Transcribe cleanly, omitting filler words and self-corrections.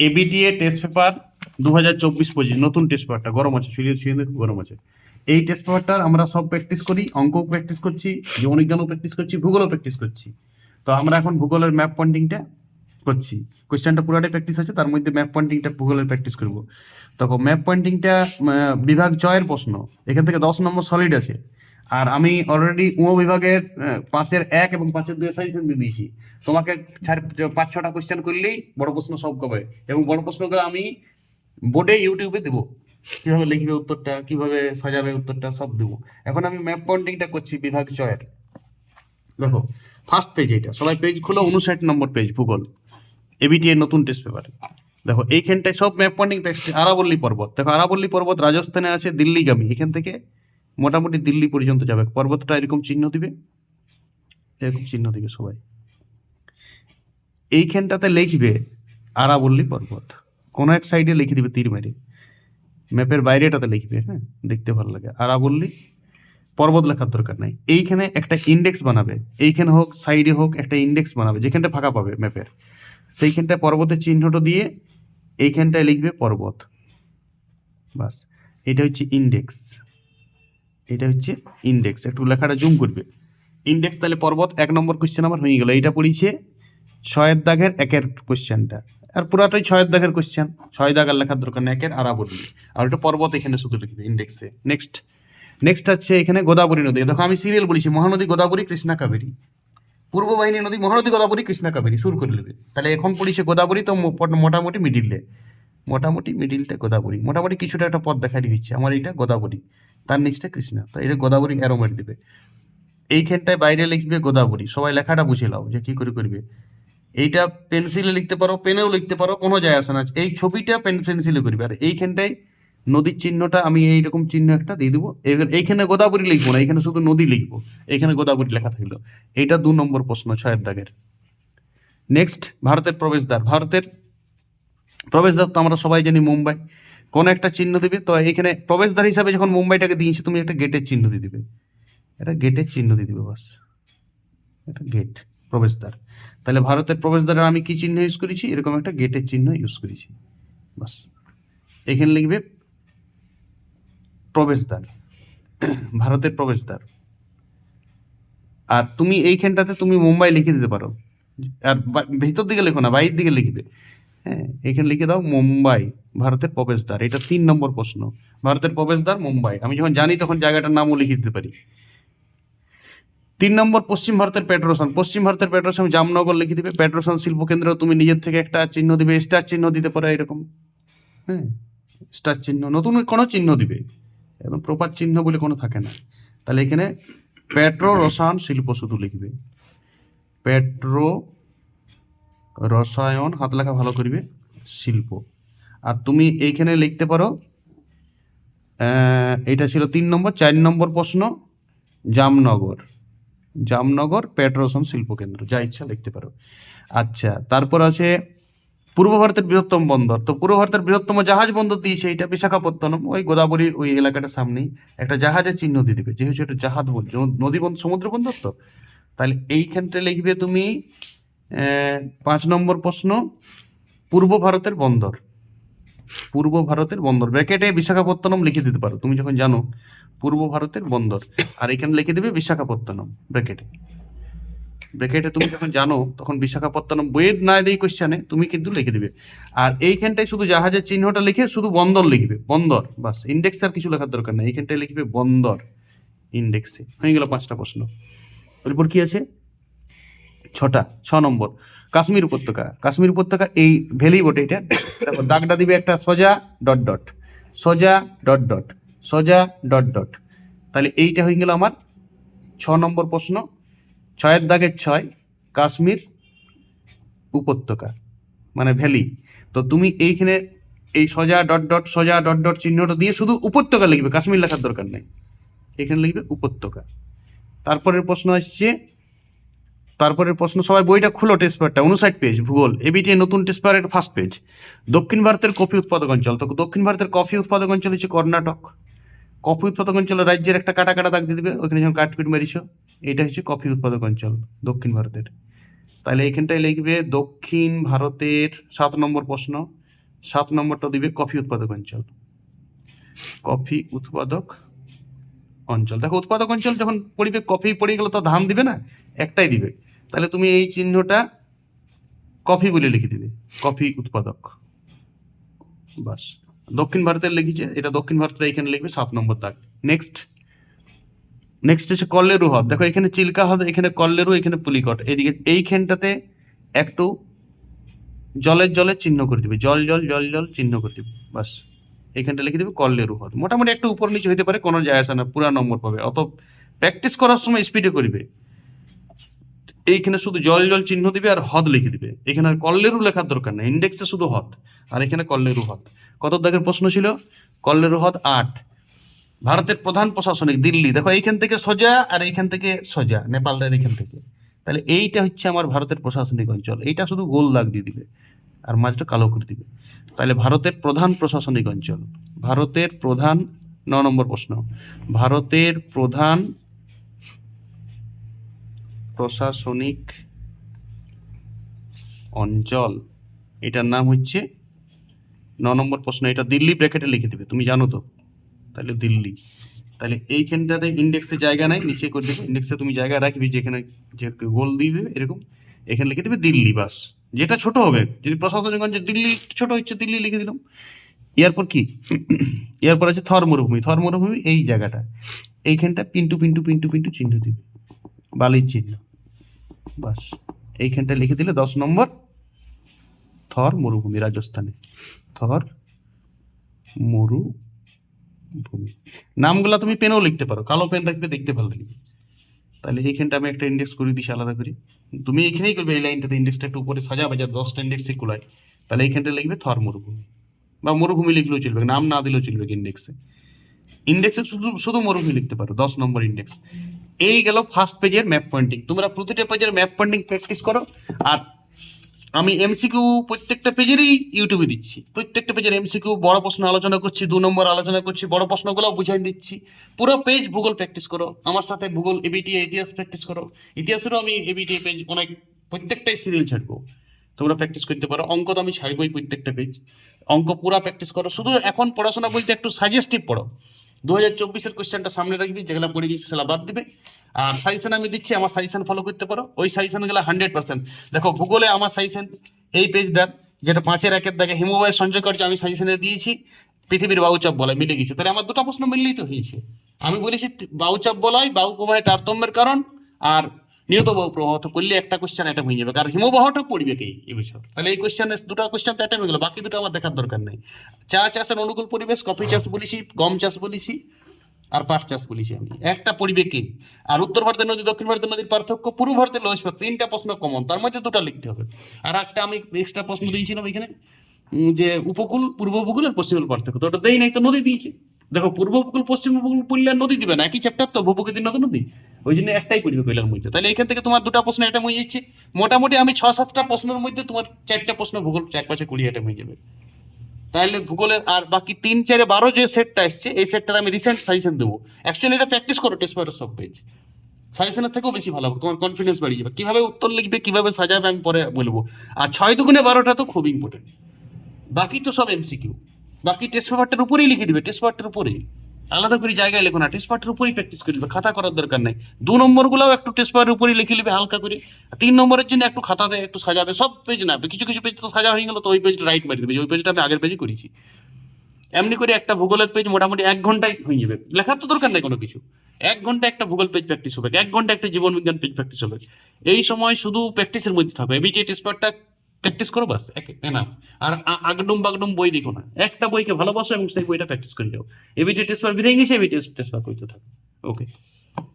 ABTA test paper 2024-25 নতুন test পেপারটা গরম আছে, ছুঁয়ে খুব গরম আছে। এই টেস্ট পেপারটার আমরা সব প্র্যাকটিস করি, অঙ্কও প্র্যাকটিস করছি, জীবনবিজ্ঞানও প্র্যাকটিস করছি, ভূগোলও প্র্যাকটিস করছি। তো আমরা এখন ভূগোলের ম্যাপ পয়েন্টিংটা করছি। কোয়েশ্চেনটা পুরাটাই প্র্যাকটিস আছে, তার মধ্যে ম্যাপ পয়েন্টিংটা ভূগোলের প্র্যাকটিস করব। তখন ম্যাপ পয়েন্টিংটা বিভাগ চয়ের প্রশ্ন, এখান থেকে 10 নম্বর সলিড আছে। আর আমি অলরেডি বিভাগের 5-1 এবং 5-2 সাজেশন দিয়ে দিয়েছি। তোমাকে 5-6টা কোয়েশ্চেন করলেই বড় প্রশ্ন সব কবে, এবং বড় প্রশ্নগুলো আমি বোর্ডে ইউটিউবে দেবো, কিভাবে লিখবে উত্তরটা, কিভাবে সাজাবে উত্তরটা, সব দেবো। এখন আমি ম্যাপ পয়েন্টিংটা করছি বিভাগ চয়ের। দেখো ফার্স্ট পেজ, এটা সবাই পেজ খুলো, 59 নম্বর পেজ, ভূগোল এবিটি এর নতুন টেস্ট পেপার। দেখো এইখানটায় সব ম্যাপ পয়েন্টিং প্র্যাকটিস। আরাবল্লী পর্বত, দেখো আরাবল্লী পর্বত রাজস্থানে আছে, দিল্লিগামী, এখান থেকে মোটামুটি দিল্লি পর্যন্ত যাবে। পর্বতটা এরকম চিহ্ন দিবে, এরকম চিহ্ন দিবে সবাই। এইখানটাতে লিখবে আরাবল্লী পর্বত, কোনো এক সাইডে লিখে দিবে তীর মেরে, ম্যাপের বাইরেটাতে লিখবে। হ্যাঁ, দেখতে ভালো লাগে। আরাবল্লী পর্বত লেখার দরকার নাই, এইখানে একটা ইন্ডেক্স বানাবে, এইখানে হোক সাইডে হোক একটা ইন্ডেক্স বানাবে, যেখানটা ফাঁকা পাবে ম্যাপের, সেইখানটায় পর্বতের চিহ্নটা দিয়ে এইখানটায় লিখবে পর্বত, বাস। এটা হচ্ছে ইন্ডেক্স, এটা হচ্ছে ইন্ডেক্স। একটু লেখাটা জুম করবে, ইন্ডেক্স। তাহলে পর্বত 1 নম্বর কোশ্চেন আমার হয়ে গেল। এইটা পড়িছে 6 দাগের 1-এর কোশ্চেনটা, আর পুরাটাই 6 দাগের কোশ্চেন, 6 দাগ আর লেখার দরকার নেই, 1-এর আরাবল্লী। আর ওটা পর্বত এখানে শুধু লিখবে ইন্ডেক্সে। নেক্সট হচ্ছে এখানে গোদাবরী নদী। দেখো আমি সিরিয়াল বলেছি, মহানদী, গোদাবরী, কৃষ্ণা, কাবেরী। পূর্ব বাহিনী নদী মহানদী, গোদাবরী, কৃষ্ণা, কাবেরী, শুরু করে নেবে। তাহলে এখন পড়িছে গোদাবরী, তো মোটামুটি মিডিলটা গোদাবরী, মোটামুটি কিছুটা একটা পথ দেখাই হচ্ছে আমার। এইটা গোদাবরী, তার নিচটা কৃষ্ণা, তো এটা গোদাবরী অ্যারোমেট দিবে। এইখানটায় বাইরে লিখবে গোদাবরী। সবাই লেখাটা বুঝে নাও যে কি করে করবে। এইটা পেন্সিলে লিখতে পারো, পেনেও লিখতে পারো, কোনো যায় আসে না। এই ছবিটা পেন্সিলে করবে। আর এইখানটায় নদীর চিহ্নটা আমি এইরকম চিহ্ন একটা দিয়ে দেবো। এবার এইখানে গোদাবরী লিখবো না, এখানে শুধু নদী লিখবো, এইখানে গোদাবরী লেখা থাকলো। এইটা 2 নম্বর প্রশ্ন, 6 দাগের। নেক্সট, ভারতের প্রবেশদ্বার। ভারতের প্রবেশদ্বার তো আমরা সবাই জানি মুম্বাই, কোন একটা চিহ্ন দিবে। তো এখানে প্রবেশদ্বার হিসাবে যখন মুম্বাইটাকে দিয়েছে, তুমি একটা গেটের চিহ্ন দিয়ে দিবে, এটা গেটের চিহ্ন দিয়ে দিবে, বাস। এটা গেট, প্রবেশদ্বার। তাহলে ভারতের প্রবেশদ্বারে আমি কি চিহ্ন ইউজ করেছি, এরকম একটা গেটের চিহ্ন ইউজ করেছি, বাস। এখানে লিখবে প্রবেশদ্বার, ভারতের প্রবেশদ্বার। আর তুমি এইখানটাতে তুমি মুম্বাই লিখে দিতে পারো, আর ভেতর দিকে লেখো না, বাইরের দিকে লিখবে। হ্যাঁ, এখানে লিখে দাও মুম্বাই, ভারতের প্রবেশদ্বার। এটা 3 নম্বর প্রশ্ন, ভারতের প্রবেশদ্বার মুম্বাই। আমি যখন জানি তখন জায়গাটার নামও লিখে দিতে পারি। 3 নম্বর, পশ্চিম ভারতের পেট্রোসন। পশ্চিম ভারতের পেট্রোসন জামনগর লিখে দিবে। পেট্রোসন শিল্পকেন্দ্র তুমি নিজের থেকে একটা চিহ্ন দিবে, স্টার চিহ্ন দিতে পারো এরকম। হ্যাঁ, স্টার চিহ্ন, নতুন কোনো চিহ্ন দিবে, এবং প্রপার চিহ্ন বলে কোনো থাকে না। তাহলে এখানে পেট্রো রসায়ন শিল্প শুধু লিখবে, পেট্রো রসায়ন, হাত লেখা ভালো করবে, শিল্প। আর তুমি এইখানে লিখতে পারো, এটা ছিল 3 নম্বর। 4 নম্বর প্রশ্ন, জামনগর, জামনগর পেট্রোসন শিল্পকেন্দ্র, যা ইচ্ছা লিখতে পারো। আচ্ছা, তারপর আছে পূর্ব ভারতের বৃহত্তম বন্দর। তো পূর্ব ভারতের বৃহত্তম জাহাজ বন্দর দিয়েছে এটা বিশাখাপত্তনম, ওই গোদাবরীর ওই এলাকাটার সামনেই একটা জাহাজের চিহ্ন দিয়ে দিবে, যেহেতু এটা জাহাজ বলছে, নদী বন্দর, সমুদ্র বন্দর। তো তাহলে এইখানটা লিখবে তুমি 5 নম্বর প্রশ্ন, পূর্ব ভারতের বন্দর, পূর্ব ভারতের বন্দর, ব্র্যাকেটে বিশাখাপত্তনম লিখে দিতে পারো তুমি যখন জানো পূর্ব ভারতের বন্দর। আর এখানে লিখে দেবে বিশাখাপত্তনম ব্র্যাকেটে। ব্র্যাকেটে তুমি যখন জানো তখন বিশাখাপত্তনম বইয়ের না দিয়ে কোশ্চেনে তুমি কিন্তু লিখে দিবে। আর এইখানটায় শুধু জাহাজের চিহ্নটা লিখে শুধু বন্দর লিখবে, বন্দর, বাস। ইন্ডেক্স আর কিছু লেখার দরকার নেই, এইখানটায় লিখবে বন্দর, ইন্ডেক্সে। হয়ে গেল 5টা প্রশ্ন। এরপর কি আছে, 6 নম্বর, কাশ্মীর উপত্যকা। কাশ্মীর উপত্যকা এই ভ্যালি বটে এটা। দেখো দাগটা দিবে একটা সোজা ডট ডট, সোজা ডট ডট, সোজা ডট ডট। তাহলে এইটা হয়ে গেল আমার 6 নম্বর প্রশ্ন, 6-এর দাগের 6, কাশ্মীর উপত্যকা মানে ভ্যালি। তো তুমি এইখানে এই সোজা ডট ডট, সোজা ডট ডট চিহ্নটা দিয়ে শুধু উপত্যকা লিখবে, কাশ্মীর লেখার দরকার নেই, এখানে লিখবে উপত্যকা। তারপরের প্রশ্ন আসছে, তারপরের প্রশ্ন, সবাই বইটা খুলো, টেস্ট পেপারটা 59 পেজ, ভূগোল এবিটি নতুন টেস্ট পেপারের ফার্স্ট পেজ। দক্ষিণ ভারতের কফি উৎপাদক অঞ্চল। তো দক্ষিণ ভারতের কফি উৎপাদক অঞ্চল হচ্ছে কর্ণাটক। কফি উৎপাদক অঞ্চল রাজ্যের একটা কাটা কাটা দাগ দিয়ে দিবে, ওখানে যখন কাটপিট মারিছ, এটা হচ্ছে কফি উৎপাদক অঞ্চল দক্ষিণ ভারতের। তাহলে এইখানটায় লিখবে দক্ষিণ ভারতের 7 নম্বর প্রশ্ন, 7 নম্বরটা দিবে কফি উৎপাদক অঞ্চল। কফি উৎপাদক অঞ্চল, দেখো উৎপাদক অঞ্চল যখন পড়িবে, কফি পড়ে গেলে তো ধান দিবে না, একটাই দিবে, তাহলে তুমি এই চিহ্নটা কফি বলে লিখে দিবে, কফি উৎপাদক, বাস। দক্ষিণ ভারতের লিখেছে, এটা দক্ষিণ ভারতের, এখানে লিখবে 7 নম্বর দাগ। নেক্সট হচ্ছে কল্লেরু হ্রদ, দেখো এখানে চিল্কা হ্রদ, এখানে কল্লেরু, এখানে পুলিকট, এইদিকে এইখানটাতে একটু জলের চিহ্ন করে দিবে, জল চিহ্ন করে দিবে, বাস। এইখানটা লিখে দেবে কল্লেরু হ্রদ। মোটামুটি একটু উপর নিচে হইতে পারে, কোনো যায় আসে না, পুরা নম্বর পাবে। অত প্র্যাকটিস করার সময় স্পিডে করিবে। এইখানে শুধু জল চিহ্ন দিবে আর হ্রদ লিখে দিবে, এখানে আর কল্লেরু লেখার দরকার নেই, ইন্ডেক্সে শুধু হ্রদ, আর এখানে কল্লেরু হ্রদ। কত দাগের প্রশ্ন ছিল? কল্লেরু হ্রদ 8। ভারতের প্রধান প্রশাসনিক দিল্লি, দেখো এইখান থেকে সোজা আর এইখান থেকে সোজা, নেপালের এইখান থেকে, তাহলে এইটা হচ্ছে আমার ভারতের প্রশাসনিক অঞ্চল। এইটা শুধু গোল দাগ দিয়ে দিবে আর মাঝটা কালো করে দিবে, তাহলে ভারতের প্রধান প্রশাসনিক অঞ্চল। ভারতের প্রধান, 9 নম্বর প্রশ্ন, ভারতের প্রধান প্রশাসনিক অঞ্চল, এটার নাম হচ্ছে 9 নম্বর প্রশ্ন, এটা দিল্লি ব্র্যাকেটে লিখে দিবে, তুমি জানো তো, তাহলে দিল্লি। তাহলে এইখানটাতে ইন্ডেক্সে জায়গা নাই, নিচে করে দেবে, ইন্ডেক্সে তুমি জায়গা রাখবি যেখানে, যে গোল দিয়ে দেবে এরকম, এখানে লিখে দেবে দিল্লি, বাস। যেটা ছোট হবে, যদি প্রশাসনিক অঞ্চল দিল্লি ছোট হচ্ছে, দিল্লি লিখে দিলাম। এরপর কি, এরপর আছে থর মরুভূমি। থর মরুভূমি এই জায়গাটা, এইখানটা পিন্টু চিহ্ন দিবে, বালির চিহ্ন, বাস। এইখানটা লিখে দিলে 10 নম্বর, থর মরুভূমি, রাজস্থানে, থর মরুভূমি। নামগুলা তুমি পেনেও লিখতে পারো, কালো পেন রাখবে, দেখতে ভালো লাগবে। তাহলে এইখানটা আমি একটা ইন্ডেক্স করে দিচ্ছি আলাদা করে, তুমি এখানেই করবে, এই লাইনটাতে ইন্ডেক্সটা একটু উপরে সাজাবে, যা 10টা ইন্ডেক্সে কুলায়। তাহলে এইখানটা লিখবে থর মরুভূমি, বা মরুভূমি লিখলেও চলবে, নাম না দিলেও চলবে। ইন্ডেক্সে শুধু মরুভূমি লিখতে পারো, 10 নম্বর ইন্ডেক্স। এই গেল ফার্স্ট পেজের ম্যাপ পয়েন্টিং। তোমরা প্রতিটা পেজের ম্যাপ পয়েন্টিং প্র্যাকটিস করো। আর আমি এমসিকিউ প্রত্যেকটা পেজেরই ইউটিউবে দিচ্ছি, প্রত্যেকটা পেজের এমসিকিউ, বড় প্রশ্ন আলোচনা করছি, 2 নম্বর আলোচনা করছি, বড় প্রশ্নগুলো বুঝাই দিচ্ছি। পুরো পেজ ভূগোল প্র্যাকটিস করো আমার সাথে, ভূগোল এবিটিএ ইতিহাস প্র্যাকটিস করো। ইতিহাসেরও আমি এবিটিএ পেজ অনেক, প্রত্যেকটাই সিরিয়াল ছাড়বো, তোমরা প্র্যাকটিস করতে পারো। অঙ্ক তো আমি ছাড়বই প্রত্যেকটা পেজ, অঙ্ক পুরা প্র্যাকটিস করো। শুধু এখন পড়াশোনা বলতে একটু সাজেস্টিভ পড়ো, 2024-এর কোশ্চেনটা সামনে রাখবি, যেগুলো পড়ে গেছি সেগুলো বাদ দিবে। আর সাজেশন আমি দিচ্ছি, আমার সাজেশন ফলো করতে পারো, ওই সাজেশনগুলো 100%। দেখো ভূগোলে আমার সাজেশন এই পেজটা, যেটা 5-এর 1-এর দাগে হিমবাহের সঞ্চয় কার্য আমি সাজেশনে দিয়েছি, পৃথিবীর বায়ুচাপ বলয় মিলে গেছে, তাহলে আমার দুটো প্রশ্ন মিললেই তো হয়েছে। আমি বলেছি বায়ুচাপ বলয়, বায়ু প্রবাহে তারতম্যের কারণ, আর নিয়ত বায়ু প্রবাহ, তো করলে একটা কোশ্চেন এটা হয়ে যাবে, কারণ হিমবাহটা পড়বে কি এই বছর। তাহলে এই কোশ্চেনে দুটো কোশ্চেন তো অ্যাটেম্প হয়ে গেল, বাকি দুটো আমার দেখার দরকার নেই। চা চাষের অনুকূল পরিবেশ, কফি চাষ বলেছি, গম চাষ বলেছি, আর পাট চাষ বলেছি আমি, একটা পড়বে কি। আর উত্তর ভারতের নদী দক্ষিণ ভারতের নদীর পার্থক্য, পূর্ব ভারতের লোহ ইস্পাত, 3টা প্রশ্ন কমন, তার মধ্যে 2টা লিখতে হবে। আর একটা আমি এক্সট্রা প্রশ্ন দিয়েছিলাম এখানে, যে উপকূল, পূর্ব উপকূল আর পশ্চিম উপকূল পার্থক্য, তো ওটা দেই নাই, তো নদী দিয়েছি। দেখো পূর্ব উপকূল পশ্চিম উপকূল পড়লে আর নদী দিবে না, একই চ্যাপ্টার তো, ভূপ্রকৃতির নদী, ওই জন্য একটাই পড়বে কইলার মধ্যে। তাহলে এখান থেকে তোমার 2টা প্রশ্ন এটা হয়ে যাচ্ছে। মোটামুটি আমি 6-7টা প্রশ্নের মধ্যে তোমার 4টা প্রশ্ন ভূগোল, 4-5-এ 20 এটা হয়ে যাবে। তাহলে ভূগোলের আর বাকি 3-4-12 যে সেটটা আসছে, এই সেটটার আমি রিসেন্ট সাজেশন দেবো। অ্যাকচুয়ালি এটা প্র্যাকটিস করো, টেস্ট পেপারের সব পেজ, সাজেশনের থেকেও বেশি ভালো হবে, তোমার কনফিডেন্স বাড়িয়ে যাবে। কিভাবে উত্তর লিখবে, কিভাবে সাজাবে, আমি পরে বলবো। আর 6-2-12টা তো খুব ইম্পর্টেন্ট, বাকি তো সব এমসিকিউ, বাকি টেস্ট পেপারটার উপরেই লিখে দিবে, টেস্ট পেপারটার উপরেই, আলাদা করে জায়গায় লেখো না, টেস্ট পেপারটার উপরেই প্র্যাকটিস করে দিবে, খাতা করার দরকার নাই। 2 নম্বরগুলোও একটু টেস্ট পেপারের উপরেই লিখে নিবে হালকা করে, 3 নম্বরের জন্য একটু খাতাতে একটু সাজাবে, সব পেজ না, কিছু কিছু পেজ তো সাজা হয়ে গেল, তো ওই পেজটা রাইট মারি দেবে, ওই পেজটা আমি আগের পেজে করেছি। এমনি করে একটা ভূগোলের পেজ মোটামুটি 1 ঘন্টায় হয়ে যাবে, লেখার তো দরকার নেই কোনো কিছু। 1 ঘন্টা একটা ভূগোল পেজ প্র্যাকটিস হবে, 1 ঘন্টা একটা জীবন বিজ্ঞান পেজ প্র্যাকটিস হবে। এই সময় শুধু প্র্যাকটিসের মধ্যে থাকবে, এবিটিএ টেস্ট পেপারটা প্র্যাকটিস করো, বাস এনাফ। আর আগডুম বাগডুম বই দেখো না, একটা বইকে ভালোবাসো এবং সেই বইটা প্র্যাকটিস করে যাও। এবিটিএ টেস্ট পেপার বেরিয়ে গেছে, এবিটিএ টেস্ট পেপার করতে থাকো। ওকে।